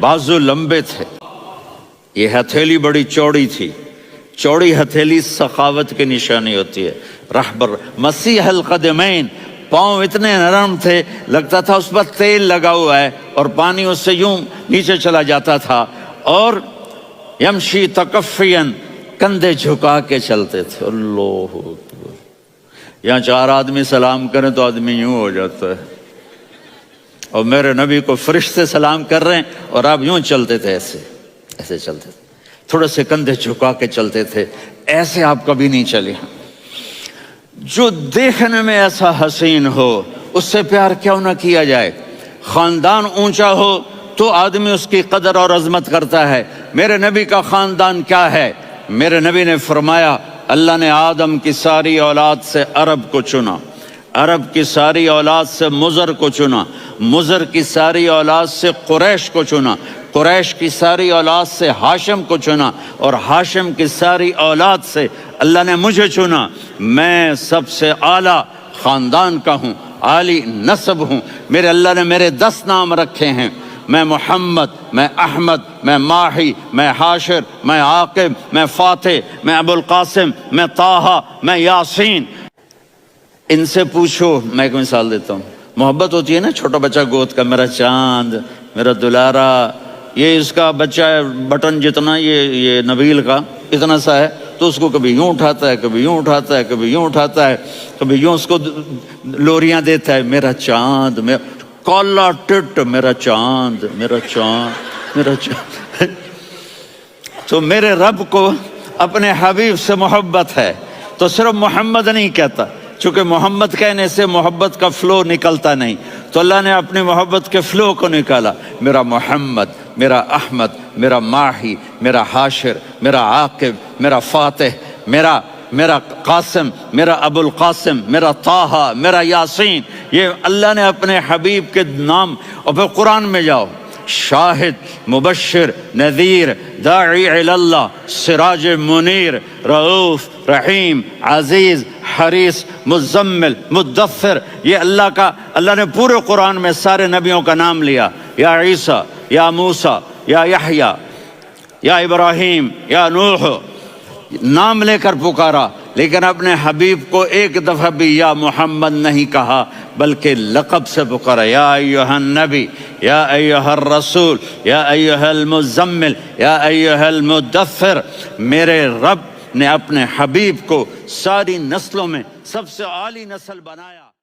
بازو لمبے تھے، یہ ہتھیلی بڑی چوڑی تھی، چوڑی ہتھیلی سخاوت کی نشانی ہوتی ہے۔ رہبر مسیح القدمین، پاؤں اتنے نرم تھے لگتا تھا اس پر تیل لگا ہوا ہے، اور پانی اس سے یوں نیچے چلا جاتا تھا، اور یمشی تکفین، کندھے جھکا کے چلتے تھے۔ اللہ اکبر، یہاں 4 آدمی سلام کریں تو آدمی یوں ہو جاتا ہے، اور میرے نبی کو فرشتے سلام کر رہے ہیں اور آپ یوں چلتے تھے، ایسے ایسے چلتے تھے، تھوڑے سے کندھے جھکا کے چلتے تھے، ایسے آپ کبھی نہیں چلے۔ جو دیکھنے میں ایسا حسین ہو اس سے پیار کیوں نہ کیا جائے؟ خاندان اونچا ہو تو آدمی اس کی قدر اور عظمت کرتا ہے۔ میرے نبی کا خاندان کیا ہے؟ میرے نبی نے فرمایا اللہ نے آدم کی ساری اولاد سے عرب کو چنا، عرب کی ساری اولاد سے مضر کو چنا، مضر کی ساری اولاد سے قریش کو چنا، قریش کی ساری اولاد سے ہاشم کو چنا، اور ہاشم کی ساری اولاد سے اللہ نے مجھے چنا۔ میں سب سے اعلیٰ خاندان کا ہوں، عالی نسب ہوں۔ میرے اللہ نے میرے 10 نام رکھے ہیں، میں محمد، میں احمد، میں ماہی، میں حاشر، میں عاقب، میں فاتح، میں ابو القاسم، میں طٰہٰ، میں یاسین۔ ان سے پوچھو، میں ایک مثال دیتا ہوں، محبت ہوتی ہے نا، چھوٹا بچہ گود کا، میرا چاند، میرا دلارا، یہ اس کا بچہ ہے بٹن جتنا، یہ نبیل کا اتنا سا ہے، تو اس کو کبھی یوں اٹھاتا ہے، کبھی یوں اٹھاتا ہے، کبھی یوں اٹھاتا ہے، کبھی یوں اس کو لوریاں دیتا ہے، میرا چاند، کالا ٹٹ، میرا چاند، میرا چاند، میرا چاند۔ تو میرے رب کو اپنے حبیب سے محبت ہے، تو صرف محمد نہیں کہتا، چونکہ محمد کہنے سے محبت کا فلو نکلتا نہیں، تو اللہ نے اپنی محبت کے فلو کو نکالا، میرا محمد، میرا احمد، میرا ماہی، میرا حاشر، میرا عاقب، میرا فاتح، میرا قاسم، میرا ابو القاسم، میرا طٰہٰ، میرا یاسین۔ یہ اللہ نے اپنے حبیب کے نام۔ اور پھر قرآن میں جاؤ، شاہد، مبشر، نذیر، داعی الی اللہ، سراج منیر، رؤوف، رحیم، عزیز، حریص، مزمل، مدثر، یہ اللہ نے پورے قرآن میں سارے نبیوں کا نام لیا، یا عیسیٰ، یا موسیٰ، یا یحییٰ، یا ابراہیم، یا نوح، نام لے کر پکارا، لیکن اپنے حبیب کو ایک دفعہ بھی یا محمد نہیں کہا، بلکہ لقب سے پکارا، یا ایھا النبی، یا ایھا الرسول، یا ایھا المزمل، یا ایھا المدثر۔ میرے رب نے اپنے حبیب کو ساری نسلوں میں سب سے عالی نسل بنایا۔